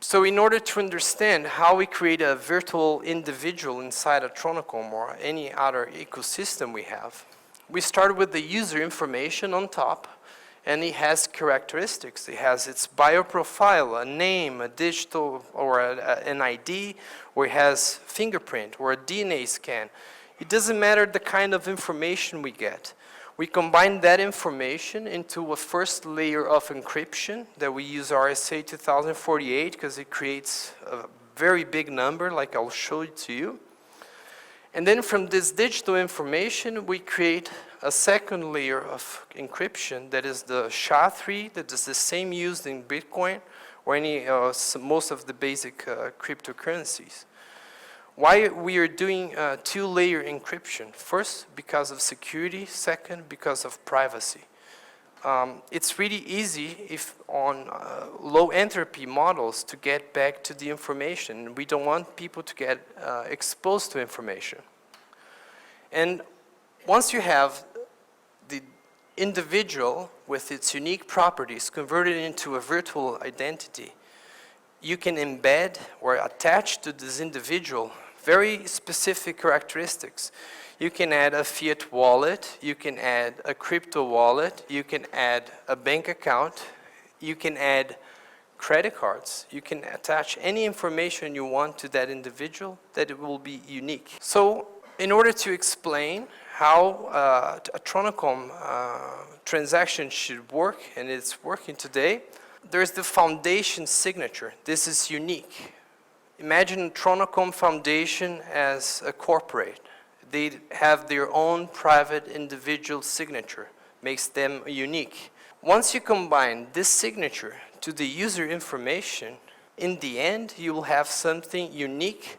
So in order to understand how we create a virtual individual inside Atronocom or any other ecosystem we have, we start with the user information on top, and it has characteristics. It has its bioprofile, a name, a digital or an ID, or it has fingerprint or a DNA scan. It doesn't matter the kind of information we get. We combine that information into a first layer of encryption that we use RSA 2048 because it creates a very big number, like I'll show it to you. And then from this digital information, we create a second layer of encryption that is the SHA-3, that is the same used in Bitcoin or most of the basic cryptocurrencies. Why we are doing two-layer encryption? First, because of security. Second, because of privacy. It's really easy if on low entropy models to get back to the information. We don't want people to get exposed to information. And once you have the individual with its unique properties converted into a virtual identity, you can embed or attach to this individual very specific characteristics. You can add a fiat wallet, you can add a crypto wallet, you can add a bank account, you can add credit cards, you can attach any information you want to that individual that it will be unique. So in order to explain how Atronocom transaction should work, and it's working today, there's the foundation signature. This is unique. Imagine Atronocom Foundation as a corporate. They have their own private individual signature, makes them unique. Once you combine this signature to the user information, in the end you will have something unique,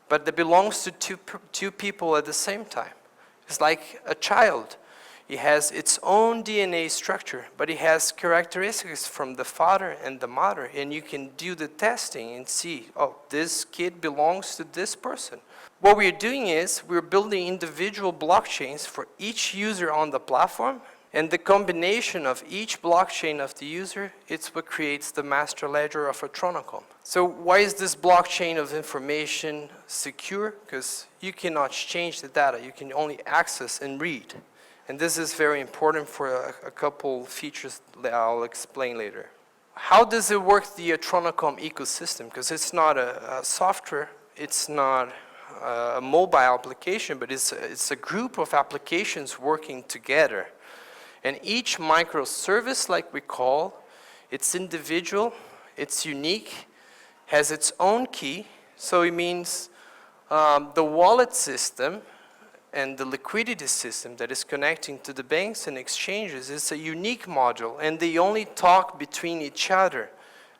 but that belongs to two people at the same time. It's like a child. It has its own DNA structure, but it has characteristics from the father and the mother, and you can do the testing and see, oh, this kid belongs to this person. What we're doing is we're building individual blockchains for each user on the platform, and the combination of each blockchain of the user, it's what creates the master ledger of Atronocom. So why is this blockchain of information secure? Because you cannot change the data, you can only access and read. And this is very important for a couple features that I'll explain later. How does it work, the Atronocom ecosystem? Because it's not a software, it's not a mobile application, but it's a group of applications working together. And each microservice, like we call, it's individual, it's unique, has its own key. So it means the wallet system and the liquidity system that is connecting to the banks and exchanges is a unique module, and they only talk between each other.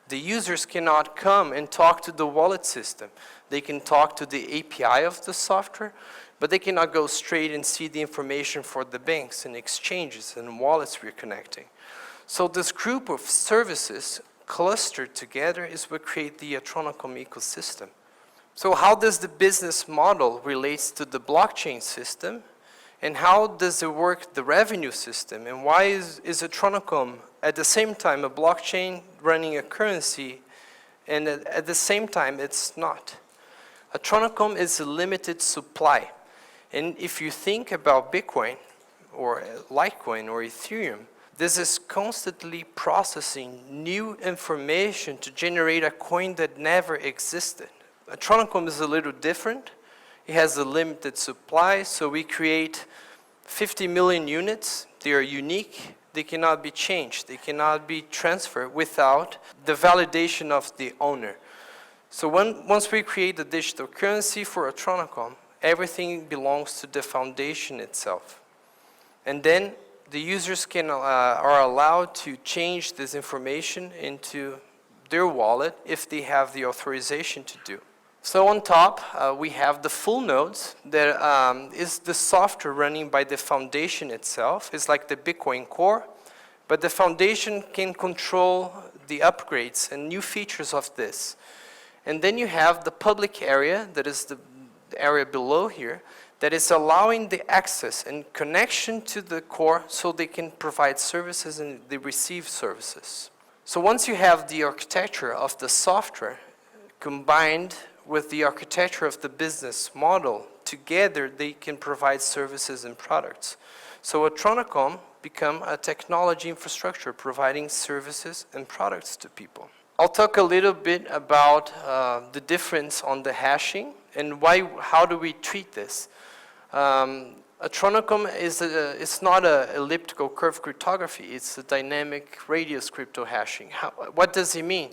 The users cannot come and talk to the wallet system. They can talk to the API of the software, but they cannot go straight and see the information for the banks and exchanges and wallets we're connecting. So this group of services clustered together is what create the Atronocom ecosystem. So how does the business model relates to the blockchain system, and how does it work the revenue system, and why is Atronocom at the same time a blockchain running a currency, and at the same time it's not? Atronocom is a limited supply, and if you think about Bitcoin or Litecoin or Ethereum, this is constantly processing new information to generate a coin that never existed. Atronocom is a little different. It has a limited supply, so we create 50 million units. They are unique. They cannot be changed. They cannot be transferred without the validation of the owner. So once we create the digital currency for Atronocom, everything belongs to the foundation itself. And then the users are allowed to change this information into their wallet if they have the authorization to do. So on top, we have the full nodes that is the software running by the foundation itself. It's like the Bitcoin core, but the foundation can control the upgrades and new features of this. And then you have the public area, that is the area below here, that is allowing the access and connection to the core so they can provide services and they receive services. So once you have the architecture of the software, combined with the architecture of the business model, together they can provide services and products. So Atronocom become a technology infrastructure providing services and products to people. I'll talk a little bit about the difference on the hashing and how do we treat this. Atronocom it's not an elliptical curve cryptography, it's a dynamic radius crypto hashing. What does it mean?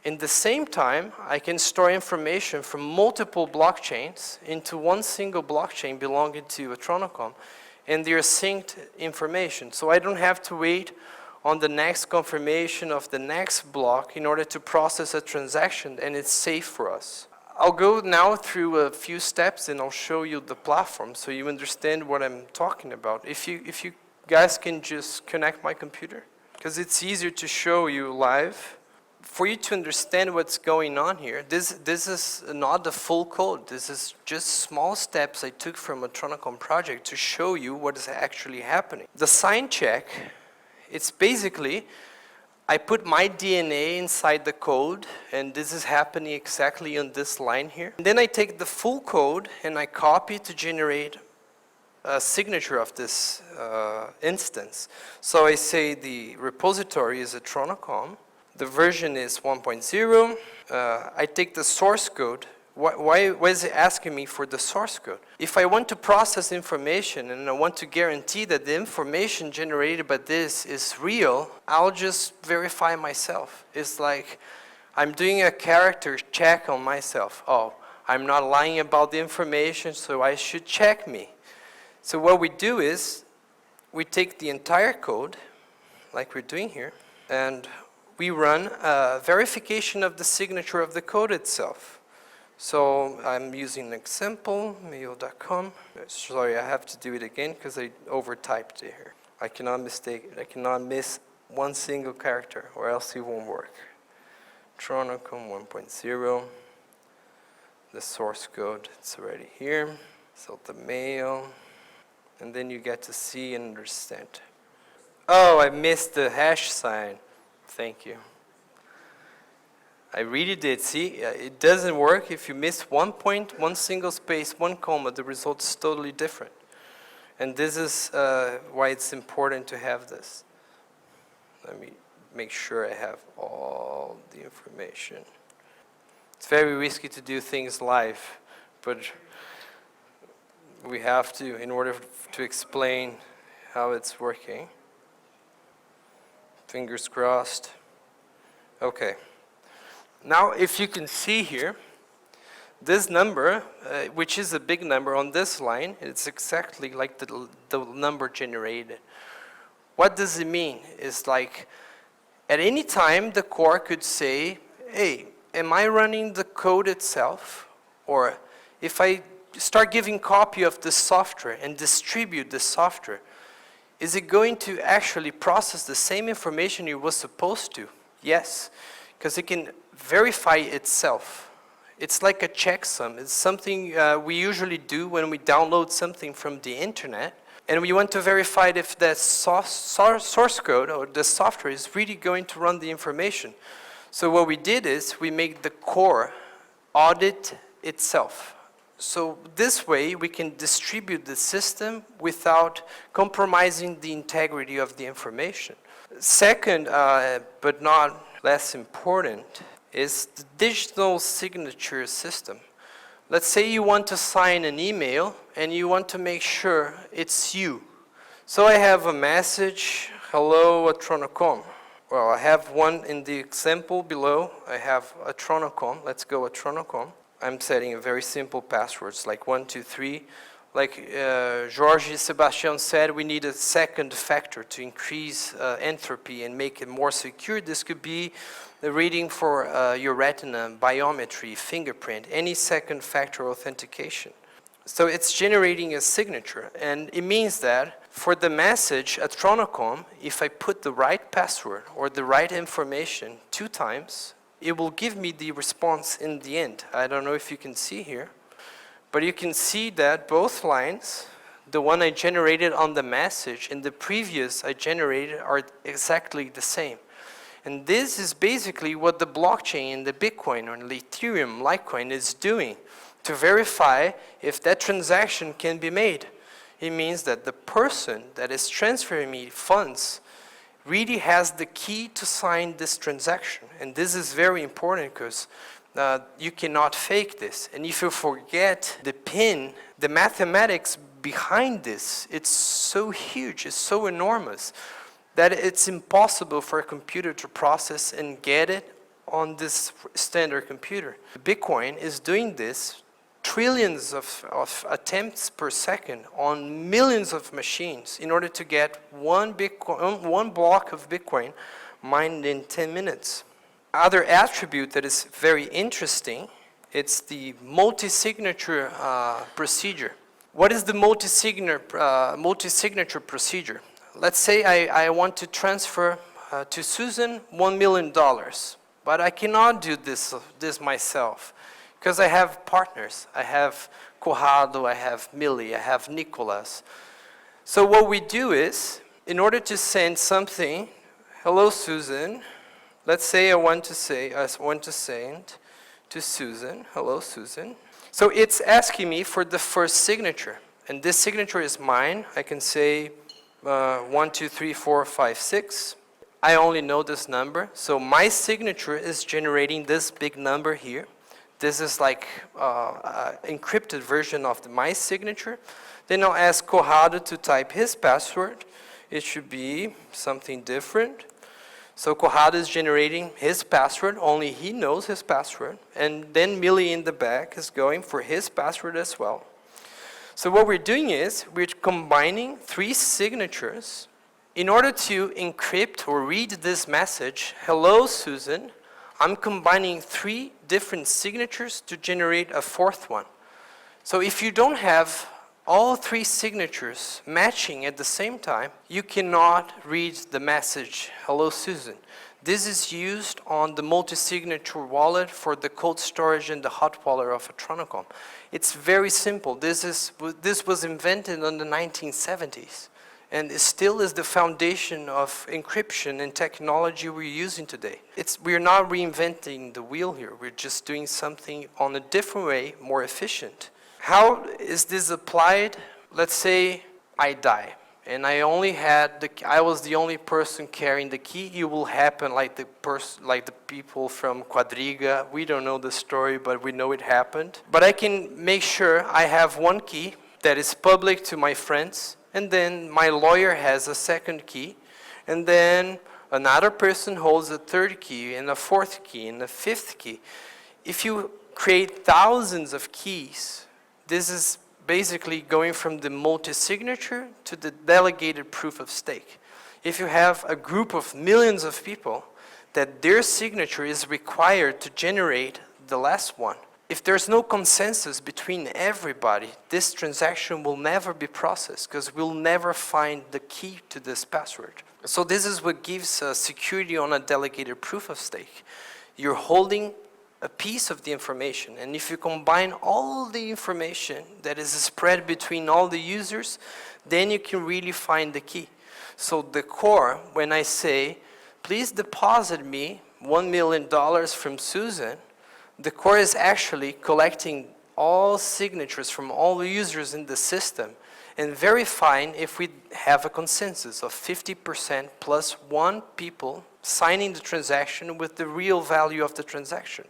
In the same time, I can store information from multiple blockchains into one single blockchain belonging to Atronocom, and they're synced information. So I don't have to wait on the next confirmation of the next block in order to process a transaction, and it's safe for us. I'll go now through a few steps and I'll show you the platform so you understand what I'm talking about. If you guys can just connect my computer, because it's easier to show you live. For you to understand what's going on here, this is not the full code. This is just small steps I took from a Atronocom project to show you what is actually happening. The sign check, it's basically, I put my DNA inside the code, and this is happening exactly on this line here. And then I take the full code and I copy to generate a signature of this instance. So I say the repository is Atronocom. The version is 1.0. I take the source code. Why is it asking me for the source code? If I want to process information and I want to guarantee that the information generated by this is real, I'll just verify myself. It's like I'm doing a character check on myself. Oh, I'm not lying about the information, so I should check me. So what we do is we take the entire code, like we're doing here, and we run a verification of the signature of the code itself. So I'm using an example, mail.com. Sorry, I have to do it again because I overtyped it here. I cannot miss one single character or else it won't work. Atronocom 1.0. The source code, it's already here. So the mail. And then you get to see and understand. Oh, I missed the hash sign. Thank you. I really did. See, it doesn't work if you miss 1 point, 1 single space, 1 comma. The result's totally different. And this is why it's important to have this. Let me make sure I have all the information. It's very risky to do things live, but we have to in order to explain how it's working. Fingers crossed. Okay. Now, if you can see here, this number, which is a big number on this line, it's exactly like the number generated. What does it mean? It's like, at any time, the core could say, hey, am I running the code itself? Or if I start giving copy of the software and distribute the software, is it going to actually process the same information it was supposed to? Yes, because it can verify itself. It's like a checksum. It's something we usually do when we download something from the internet, and we want to verify if the source code or the software is really going to run the information. So what we did is we make the core audit itself. So this way, we can distribute the system without compromising the integrity of the information. Second, but not less important, is the digital signature system. Let's say you want to sign an email and you want to make sure it's you. So I have a message, hello Atronocom. Well, I have one in the example below. I have Atronocom. Let's go Atronocom. I'm setting a very simple passwords like 1, 2, 3. Like Jorge Sebastian said, we need a second factor to increase entropy and make it more secure. This could be the reading for your retina, biometry, fingerprint, any second factor authentication. So it's generating a signature, and it means that for the message Atronocom, if I put the right password or the right information 2 times, it will give me the response in the end. I don't know if you can see here, but you can see that both lines, the one I generated on the message and the previous I generated, are exactly the same. And this is basically what the blockchain, the Bitcoin or the Ethereum Litecoin is doing to verify if that transaction can be made. It means that the person that is transferring me funds really has the key to sign this transaction. And this is very important because you cannot fake this. And if you forget the PIN, the mathematics behind this, it's so huge, it's so enormous, that it's impossible for a computer to process and get it on this standard computer. Bitcoin is doing this trillions of attempts per second on millions of machines in order to get one block of Bitcoin mined in 10 minutes. Other attribute that is very interesting, it's the multi-signature procedure. What is the multi-signature procedure? Let's say I want to transfer to Susan $1 million, but I cannot do this myself because I have partners. I have Corrado, I have Millie, I have Nicolas. So what we do is, in order to send something, hello Susan, let's say I want to send to Susan, hello Susan. So it's asking me for the first signature, and this signature is mine. I can say 1, 2, 3, 4, 5, 6. I only know this number, so my signature is generating this big number here. This is like an encrypted version of my signature. Then I'll ask Corrado to type his password. It should be something different. So Corrado is generating his password, only he knows his password. And then Millie in the back is going for his password as well. So what we're doing is we're combining 3 signatures in order to encrypt or read this message, hello Susan, I'm combining 3 different signatures to generate a 4th one. So if you don't have all 3 signatures matching at the same time, you cannot read the message, hello Susan. This is used on the multi-signature wallet for the cold storage and the hot wallet of Atronocom. It's very simple. This was invented in the 1970s. And it still is the foundation of encryption and technology we're using today. We're not reinventing the wheel here. We're just doing something on a different way, more efficient. How is this applied? Let's say I die, and I was the only person carrying the key. It will happen like the people from Quadriga. We don't know the story, but we know it happened. But I can make sure I have one key that is public to my friends, and then my lawyer has a second key, and then another person holds a third key, and a 4th key, and a 5th key. If you create thousands of keys, this is basically going from the multi-signature to the delegated proof of stake. If you have a group of millions of people, that their signature is required to generate the last one. If there's no consensus between everybody, this transaction will never be processed because we'll never find the key to this password. So this is what gives security on a delegated proof of stake. You're holding a piece of the information, and if you combine all the information that is spread between all the users, then you can really find the key. So the core, when I say, please deposit me $1 million from Susan, the core is actually collecting all signatures from all the users in the system and verifying if we have a consensus of 50% plus 1 people signing the transaction with the real value of the transaction.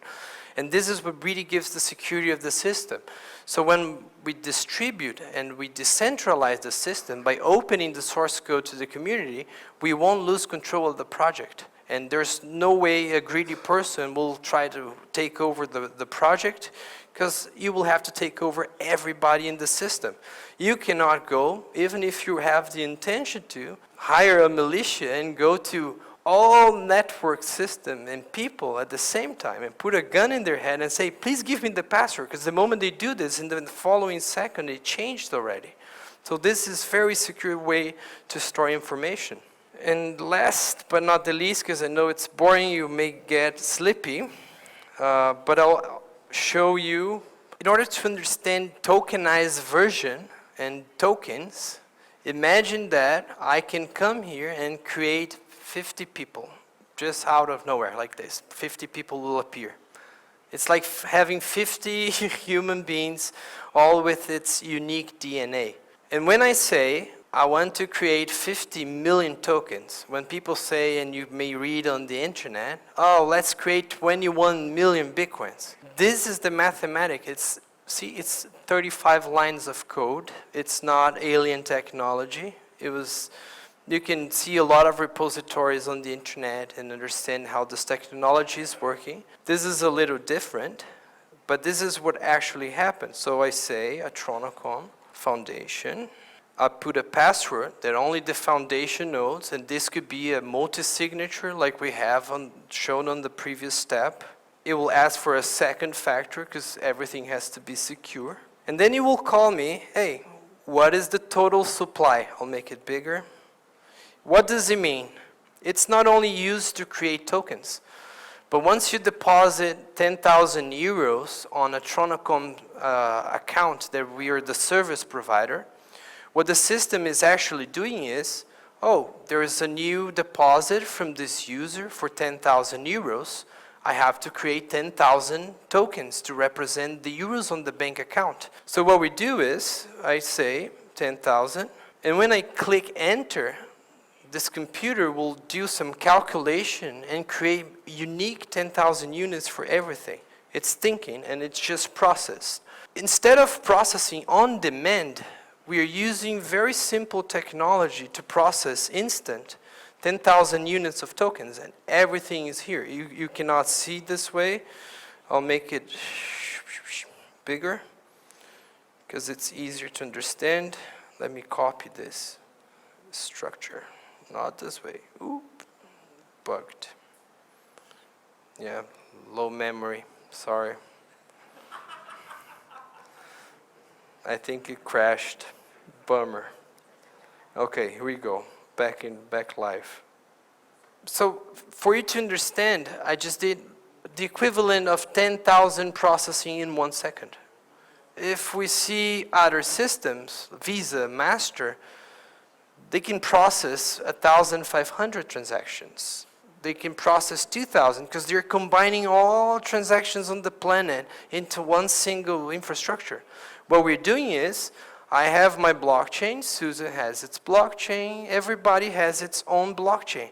And this is what really gives the security of the system. So when we distribute and we decentralize the system by opening the source code to the community, we won't lose control of the project. And there's no way a greedy person will try to take over the project, because you will have to take over everybody in the system. You cannot go, even if you have the intention to, hire a militia and go to all network system and people at the same time and put a gun in their head and say, please give me the password, because the moment they do this, in the following second, it changed already. So this is a very secure way to store information. And last but not the least, because I know it's boring, you may get sleepy, but I'll show you, in order to understand tokenized version and tokens, imagine that I can come here and create 50 people, just out of nowhere, like this. 50 people will appear. It's like having 50 human beings, all with its unique DNA. And when I say I want to create 50 million tokens, when people say, and you may read on the internet, oh, let's create 21 million Bitcoins. This is the mathematics. It's 35 lines of code. It's not alien technology. You can see a lot of repositories on the internet and understand how this technology is working. This is a little different, but this is what actually happens. So I say Atronocom Foundation. I put a password that only the foundation knows, and this could be a multi-signature like we have shown on the previous step. It will ask for a second factor because everything has to be secure. And then it will call me, hey, what is the total supply? I'll make it bigger. What does it mean? It's not only used to create tokens, but once you deposit 10,000 euros on a Atronocom account that we are the service provider, what the system is actually doing is, oh, there is a new deposit from this user for 10,000 euros. I have to create 10,000 tokens to represent the euros on the bank account. So what we do is, I say 10,000, and when I click enter, this computer will do some calculation and create unique 10,000 units for everything. It's thinking and it's just processed. Instead of processing on demand, we are using very simple technology to process instant 10,000 units of tokens, and everything is here. You cannot see this way. I'll make it bigger because it's easier to understand. Let me copy this structure. Not this way. Oop, bugged. Yeah, low memory, sorry. I think it crashed, bummer. Okay, here we go, back live. So for you to understand, I just did the equivalent of 10,000 processing in 1 second. If we see other systems, Visa, Master, they can process 1,500 transactions. They can process 2,000 because they're combining all transactions on the planet into one single infrastructure. What we're doing is, I have my blockchain, Susan has its blockchain, everybody has its own blockchain.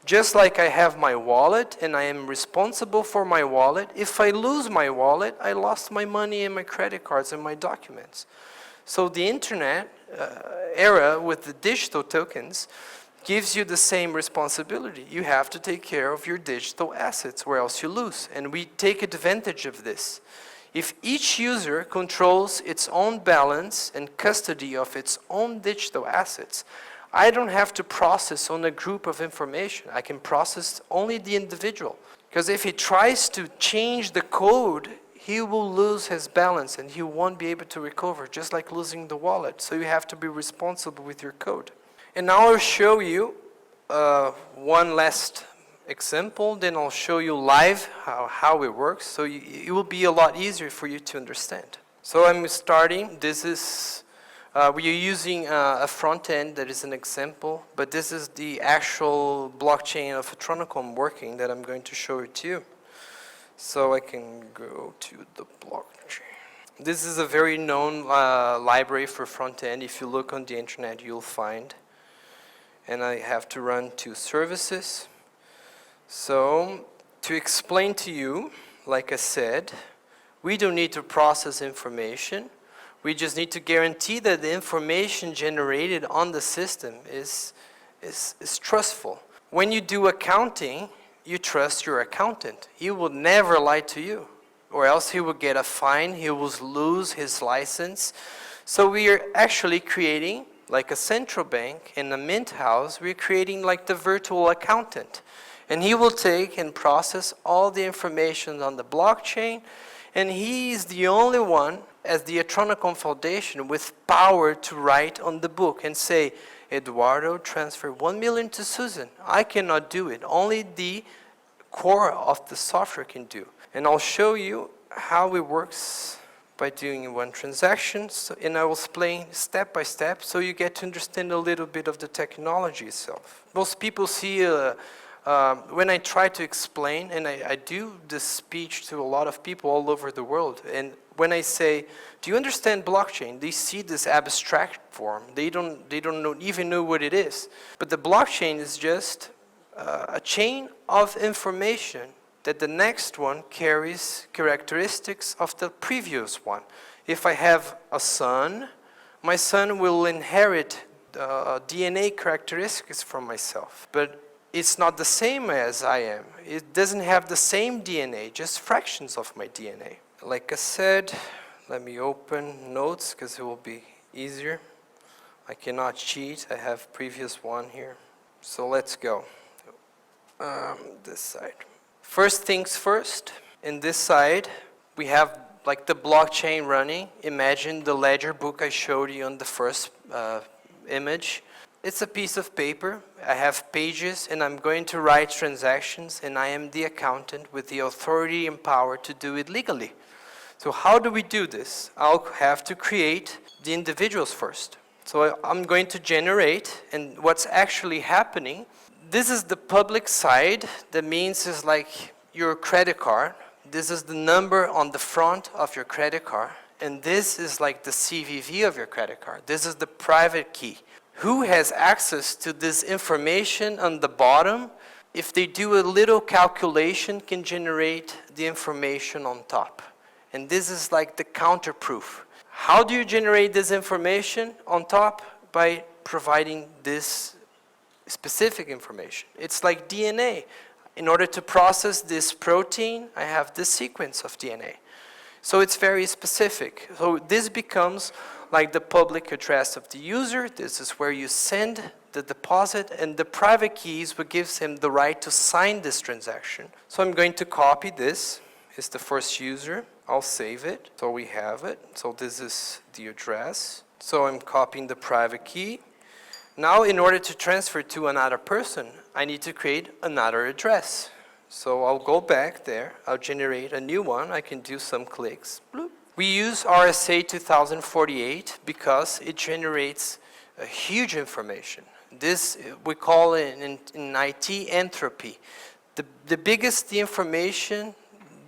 Just like I have my wallet and I am responsible for my wallet, if I lose my wallet, I lost my money and my credit cards and my documents. So the internet era with the digital tokens gives you the same responsibility. You have to take care of your digital assets or else you lose. And we take advantage of this. If each user controls its own balance and custody of its own digital assets, I don't have to process on a group of information. I can process only the individual. Because if he tries to change the code, he will lose his balance and he won't be able to recover, just like losing the wallet. So you have to be responsible with your code. And now I'll show you one last example, then I'll show you live how it works, so it will be a lot easier for you to understand. So I'm starting, this is, we are using a front end that is an example, but this is the actual blockchain of Atronocom working that I'm going to show it to you. So I can go to the blockchain. This is a very known library for front end. If you look on the internet, you'll find. And I have to run 2 services. So to explain to you, like I said, we don't need to process information. We just need to guarantee that the information generated on the system is trustful. When you do accounting, you trust your accountant. He will never lie to you, or else he will get a fine, he will lose his license. So we are actually creating, like a central bank in a mint house, we're creating like the virtual accountant. And he will take and process all the information on the blockchain, and he is the only one, as the Atronocom Foundation, with power to write on the book and say, Eduardo, transfer 1 million to Susan. I cannot do it. Only the core of the software can do. And I'll show you how it works by doing one transaction. And I will explain step by step so you get to understand a little bit of the technology itself. Most people see a when I try to explain, and I do this speech to a lot of people all over the world, and when I say, do you understand blockchain? They see this abstract form. They don't even know what it is. But the blockchain is just a chain of information that the next one carries characteristics of the previous one. If I have a son, my son will inherit DNA characteristics from myself. But it's not the same as I am. It doesn't have the same DNA, just fractions of my DNA. Like I said, let me open notes because it will be easier. I cannot cheat. I have previous one here. So let's go. This side. First things first. In this side, we have like the blockchain running. Imagine the ledger book I showed you on the first image. It's a piece of paper. I have pages and I'm going to write transactions, and I am the accountant with the authority and power to do it legally. So how do we do this? I'll have to create the individuals first. So I'm going to generate, and what's actually happening, this is the public side. That means it's like your credit card. This is the number on the front of your credit card, and this is like the CVV of your credit card. This is the private key. Who has access to this information on the bottom? If they do a little calculation, can generate the information on top. And this is like the counter proof. How do you generate this information on top? By providing this specific information. It's like DNA. In order to process this protein, I have this sequence of DNA. So it's very specific. So this becomes like the public address of the user. This is where you send the deposit, and the private key is what gives him the right to sign this transaction. So I'm going to copy this. It's the first user. I'll save it. So we have it. So this is the address. So I'm copying the private key. Now, in order to transfer to another person, I need to create another address. So I'll go back there. I'll generate a new one. I can do some clicks. Bloop. We use RSA 2048 because it generates a huge information. This, we call it in IT entropy. The biggest the information,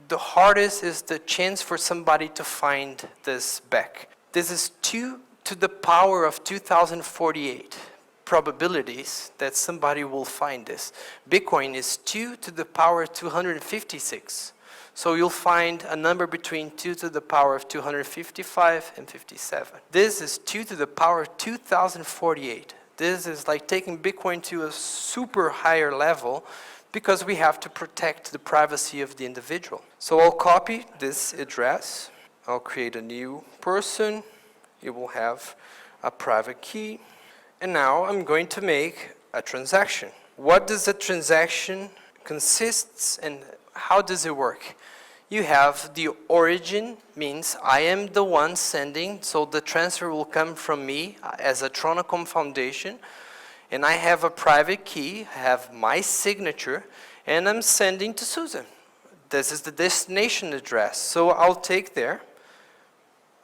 the hardest is the chance for somebody to find this back. This is 2 to the power of 2048 probabilities that somebody will find this. Bitcoin is 2 to the power 256. So you'll find a number between 2 to the power of 255 and 57. This is 2 to the power 2048. This is like taking Bitcoin to a super higher level because we have to protect the privacy of the individual. So I'll copy this address. I'll create a new person. It will have a private key. And now I'm going to make a transaction. What does a transaction consists and how does it work? You have the origin, means I am the one sending, so the transfer will come from me as a Atronocom Foundation, and I have a private key, I have my signature, and I'm sending to Susan. This is the destination address, so I'll take there,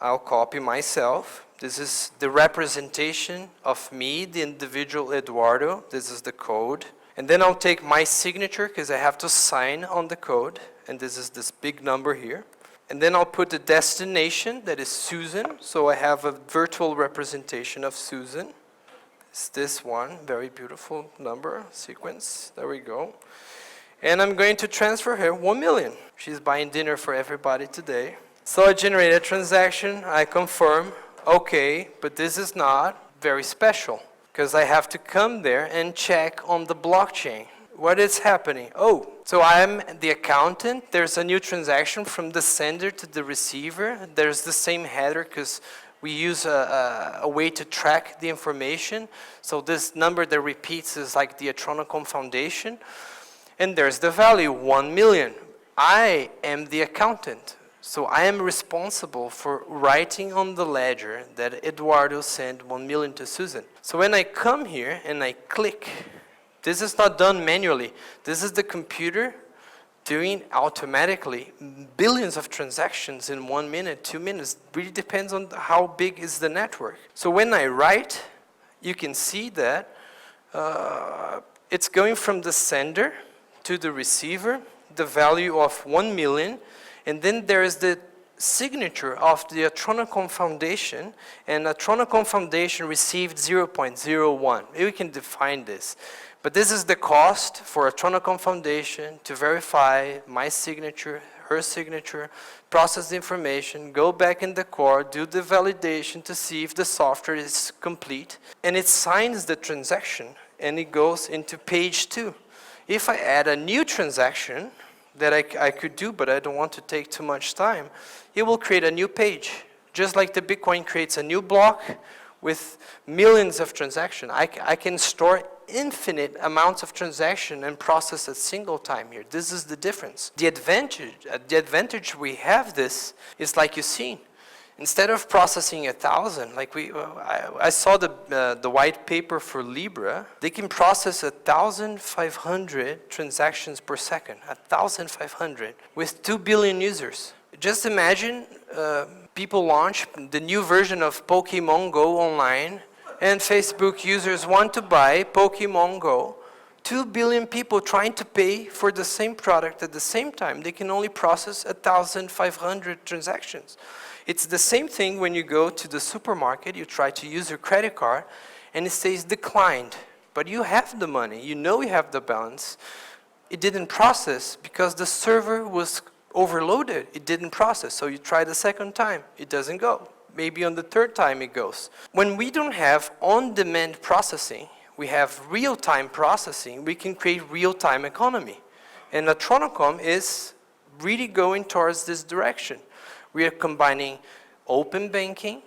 I'll copy myself. This is the representation of me, the individual Eduardo. This is the code. And then I'll take my signature because I have to sign on the code. And this is this big number here. And then I'll put the destination, that is Susan. So I have a virtual representation of Susan. It's this one, very beautiful number, sequence. There we go. And I'm going to transfer her 1 million. She's buying dinner for everybody today. So I generate a transaction, I confirm, okay, but this is not very special because I have to come there and check on the blockchain. What is happening? Oh, so I'm the accountant. There's a new transaction from the sender to the receiver. There's the same header because we use a way to track the information. So this number that repeats is like the Atronocom Foundation. And there's the value, 1 million. I am the accountant. So I am responsible for writing on the ledger that Eduardo sent 1 million to Susan. So when I come here and I click, this is not done manually. This is the computer doing automatically billions of transactions in 1 minute, 2 minutes. Really depends on how big is the network. So when I write, you can see that It's going from the sender to the receiver, the value of 1 million, and then there is the signature of the Atronocom Foundation, and Atronocom Foundation received 0.01. We can define this. But this is the cost for Atronocom Foundation to verify my signature, her signature, process the information, go back in the core, do the validation to see if the software is complete, and it signs the transaction, and it goes into page 2. If I add a new transaction that I could do, but I don't want to take too much time, it will create a new page. Just like the Bitcoin creates a new block with millions of transactions. I can store infinite amounts of transaction and process at single time here. This is the difference. The advantage we have this is like you've seen. Instead of processing 1,000, like I saw the white paper for Libra, they can process 1,500 transactions per second, 1,500, with 2 billion users. Just imagine people launch the new version of Pokemon Go online, and Facebook users want to buy Pokemon Go. 2 billion people trying to pay for the same product at the same time. They can only process 1,500 transactions. It's the same thing when you go to the supermarket, you try to use your credit card, and it says declined. But you have the money, you know you have the balance. It didn't process because the server was overloaded. It didn't process, so you try the second time, it doesn't go. Maybe on the third time it goes. When we don't have on-demand processing, we have real-time processing, we can create real-time economy. And Atronocom is really going towards this direction. We are combining open banking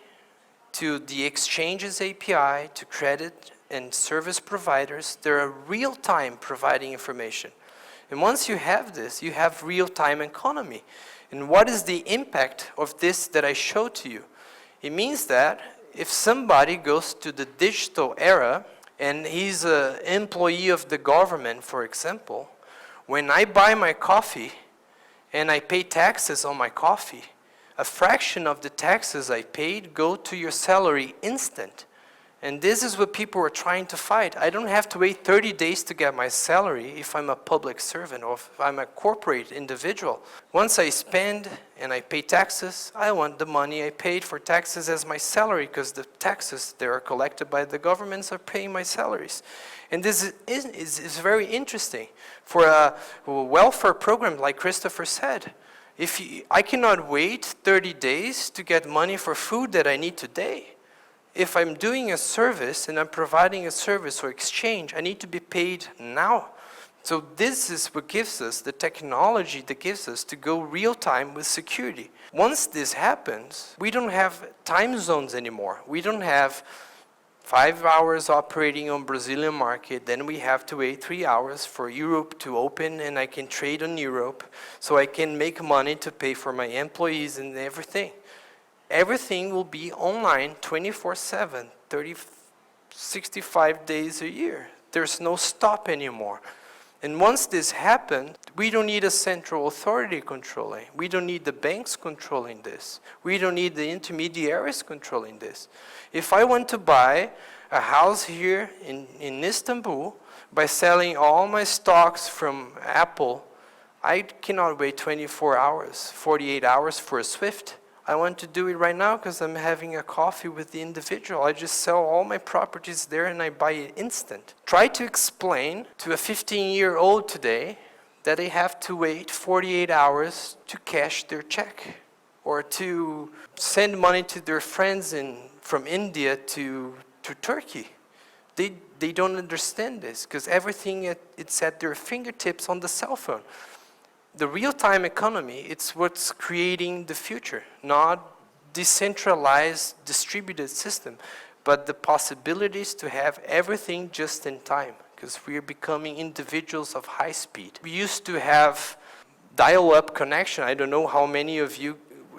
to the exchanges API, to credit and service providers. They're real-time providing information. And once you have this, you have real-time economy. And what is the impact of this that I showed to you? It means that if somebody goes to the digital era and he's an employee of the government, for example, when I buy my coffee and I pay taxes on my coffee, a fraction of the taxes I paid go to your salary instant. And this is what people are trying to fight. I don't have to wait 30 days to get my salary if I'm a public servant or if I'm a corporate individual. Once I spend and I pay taxes, I want the money I paid for taxes as my salary because the taxes that are collected by the governments are paying my salaries. And this is very interesting. For a welfare program, like Christopher said, I cannot wait 30 days to get money for food that I need today. If I'm doing a service and I'm providing a service or exchange, I need to be paid now. So this is what gives us the technology that gives us to go real time with security. Once this happens, we don't have time zones anymore. We don't have 5 hours operating on Brazilian market, then we have to wait 3 hours for Europe to open and I can trade on Europe so I can make money to pay for my employees and everything. Everything will be online 24/7, 65 days a year. There's no stop anymore. And once this happens, we don't need a central authority controlling. We don't need the banks controlling this. We don't need the intermediaries controlling this. If I want to buy a house here in Istanbul by selling all my stocks from Apple, I cannot wait 24 hours, 48 hours for a SWIFT. I want to do it right now because I'm having a coffee with the individual. I just sell all my properties there and I buy it instant. Try to explain to a 15-year-old today that they have to wait 48 hours to cash their check or to send money to their friends from India to Turkey. They don't understand this because everything it's at their fingertips on the cell phone. The real-time economy, it's what's creating the future, not decentralized, distributed system, but the possibilities to have everything just in time, because we are becoming individuals of high speed. We used to have dial-up connection. I don't know how many of you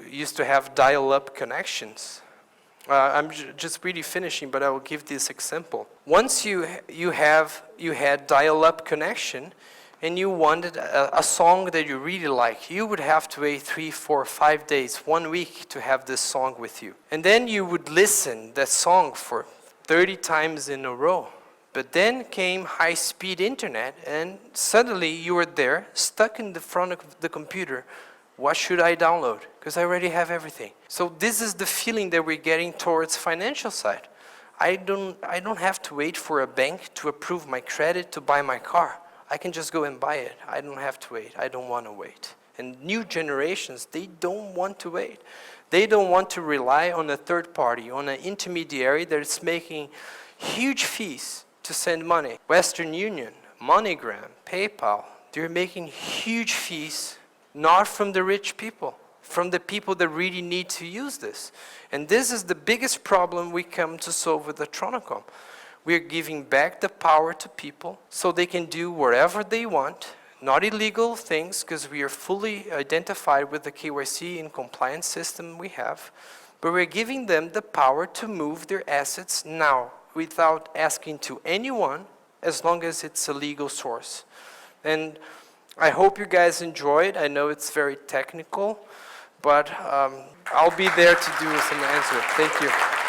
used to have dial-up connections. I'm just really finishing, but I will give this example. Once you had dial-up connection, and you wanted a song that you really like, you would have to wait 3, 4, 5 days, 1 week to have this song with you. And then you would listen that song for 30 times in a row. But then came high-speed internet, and suddenly you were there, stuck in the front of the computer. What should I download? Because I already have everything. So this is the feeling that we're getting towards financial side. I don't have to wait for a bank to approve my credit to buy my car. I can just go and buy it. I don't have to wait. I don't want to wait. And new generations, they don't want to wait. They don't want to rely on a third party, on an intermediary that is making huge fees to send money. Western Union, MoneyGram, PayPal, they're making huge fees, not from the rich people, from the people that really need to use this. And this is the biggest problem we come to solve with Atronocom. We're giving back the power to people so they can do whatever they want, not illegal things, because we are fully identified with the KYC and compliance system we have, but we're giving them the power to move their assets now without asking to anyone, as long as it's a legal source. And I hope you guys enjoy it. I know it's very technical, but I'll be there to do some answer. Thank you.